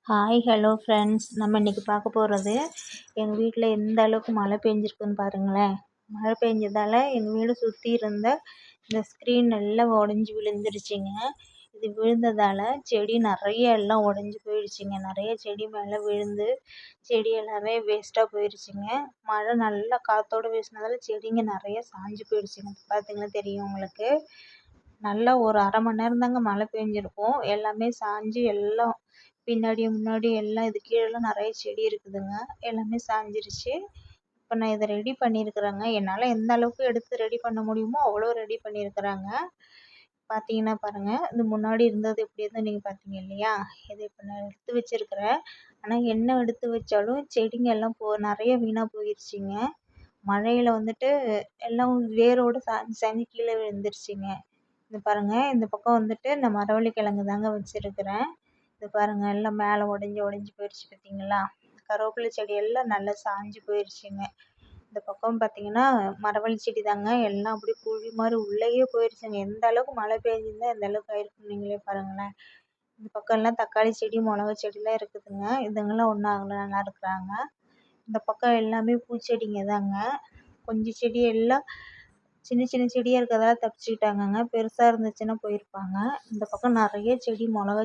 Hi hello friends, நம்ம இன்றைக்கி பார்க்க போகிறது எங்கள் வீட்டில் எந்த அளவுக்கு மழை பெஞ்சிருக்குன்னு பாருங்களேன். மழை பெஞ்சதால் எங்கள் வீடு சுற்றி இருந்த இந்த ஸ்க்ரீன் எல்லாம் உடஞ்சி விழுந்துருச்சுங்க. இது விழுந்ததால் செடி நிறைய எல்லாம் உடஞ்சி போயிடுச்சுங்க. நிறைய செடி மேலே விழுந்து செடி எல்லாமே வேஸ்ட்டாக போயிடுச்சுங்க. மழை நல்லா காற்றோடு வீசினதால செடிங்க நிறைய சாஞ்சு போயிடுச்சுங்க. பார்த்தீங்கன்னா தெரியும் உங்களுக்கு. நல்லா ஒரு அரை மணி நேரம் தாங்க மழை பெஞ்சிருக்கும். எல்லாமே சாஞ்சு எல்லாம் பின்னாடி முன்னாடி எல்லாம் இது கீழெல்லாம் நிறைய செடி இருக்குதுங்க. எல்லாமே சாஞ்சிருச்சு. இப்போ நான் இதை ரெடி பண்ணியிருக்கிறேங்க. என்னால் எந்த அளவுக்கு எடுத்து ரெடி பண்ண முடியுமோ அவ்வளோ ரெடி பண்ணியிருக்கிறேங்க. பார்த்தீங்கன்னா பாருங்கள், இது முன்னாடி இருந்தது எப்படி இருந்து நீங்கள் பார்த்தீங்க இல்லையா? இதை இப்போ நான் எடுத்து வச்சுருக்கிறேன். ஆனால் என்ன எடுத்து வச்சாலும் செடிங்க எல்லாம் நிறைய வீணாக போயிடுச்சுங்க. மழையில் வந்துட்டு எல்லாம் வேரோடு சாஞ்சு சாஞ்சு கீழே விழுந்துருச்சுங்க. இது பாருங்கள், இந்த பக்கம் வந்துட்டு இந்த மரவள்ளி கிழங்கு தாங்க வச்சுருக்கிறேன். இது பாருங்கள், எல்லாம் மேலே உடஞ்சி போயிடுச்சு பார்த்தீங்களா? கருவேப்பிலை செடி எல்லாம் நல்லா சாஞ்சு போயிடுச்சுங்க. இந்த பக்கம் பார்த்தீங்கன்னா மரவள்ளி செடி தாங்க, எல்லாம் அப்படியே குழி மாதிரி உள்ளேயே போயிடுச்சுங்க. எந்த அளவுக்கு மழை பெஞ்சிருந்தால் எந்த அளவுக்கு ஆயிருக்கும் நீங்களே பாருங்களேன். இந்த பக்கம் எல்லாம் தக்காளி செடி மிளகா செடிலாம் இருக்குதுங்க. இதுங்கெல்லாம் ஒன்றும் ஆகலை, நல்லா இருக்கிறாங்க. இந்த பக்கம் எல்லாமே பூச்செடிங்க தாங்க. கொஞ்சம் செடி எல்லாம் சின்ன சின்ன செடியாக இருக்கிறதால தப்பிச்சுக்கிட்டாங்கங்க. பெருசாக இருந்துச்சுன்னா போயிருப்பாங்க. இந்த பக்கம் நிறைய செடி மிளகா